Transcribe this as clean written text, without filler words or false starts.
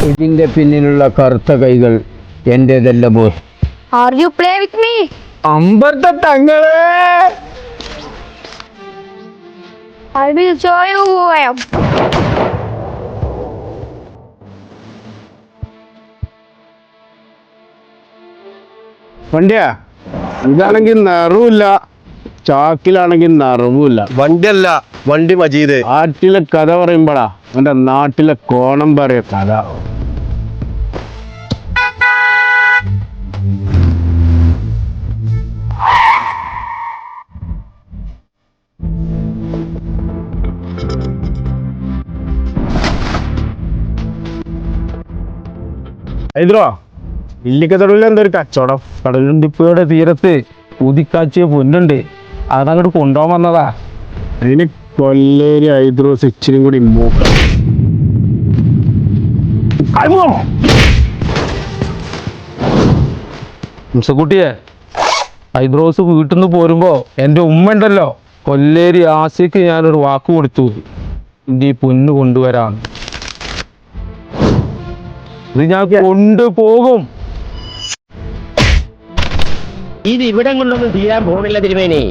ഇതിന്റെ പിന്നിലുള്ള കറുത്ത കൈകൾ എന്റേതല്ല boss. Are you play with me? അമ്പർത്ത തങ്ങളെ I will show you who I am. വണ്ടിയാ, ഇതാണെങ്കിൽ നിറവില്ല, ചാക്കിലാണെങ്കിൽ നിറവുമില്ല. വണ്ടിയല്ല, വണ്ടി മജീദ്. നാട്ടിലെ കഥ പറയുമ്പോഴാ എന്റെ നാട്ടിലെ കോണം പറയ കഥ. ഹൈദ്രോ, ഇല്ലിക്കത്തടവിൽ എന്തൊരു കച്ചവടം? കടലുണ്ടിപ്പയുടെ തീരത്ത് ഉദിക്കാച്ചിയ പൊന്നുണ്ട്, അതങ്ങോട്ട് കൊണ്ടുപോകാൻ വന്നതാ. അതിന് കൊല്ലേരി ഹൈദ്രോസ് ഇച്ചിരി കൂടി മൂക്ക. മുസക്കുട്ടിയെ, ഹൈദ്രോസ് വീട്ടിൽ നിന്ന് പോരുമ്പോ എൻ്റെ ഉമ്മ ഉണ്ടല്ലോ, കൊല്ലേരി ആശയ്ക്ക് ഞാനൊരു വാക്ക് കൊടുത്തു, ഈ പൊന്ന് കൊണ്ടുവരാൻ. ഇത് ഞാൻ കൊണ്ടുപോകും. ഇത് ഇവിടെ കൊണ്ടൊന്നും തീരാൻ പോകുന്നില്ല തിരുമേനി.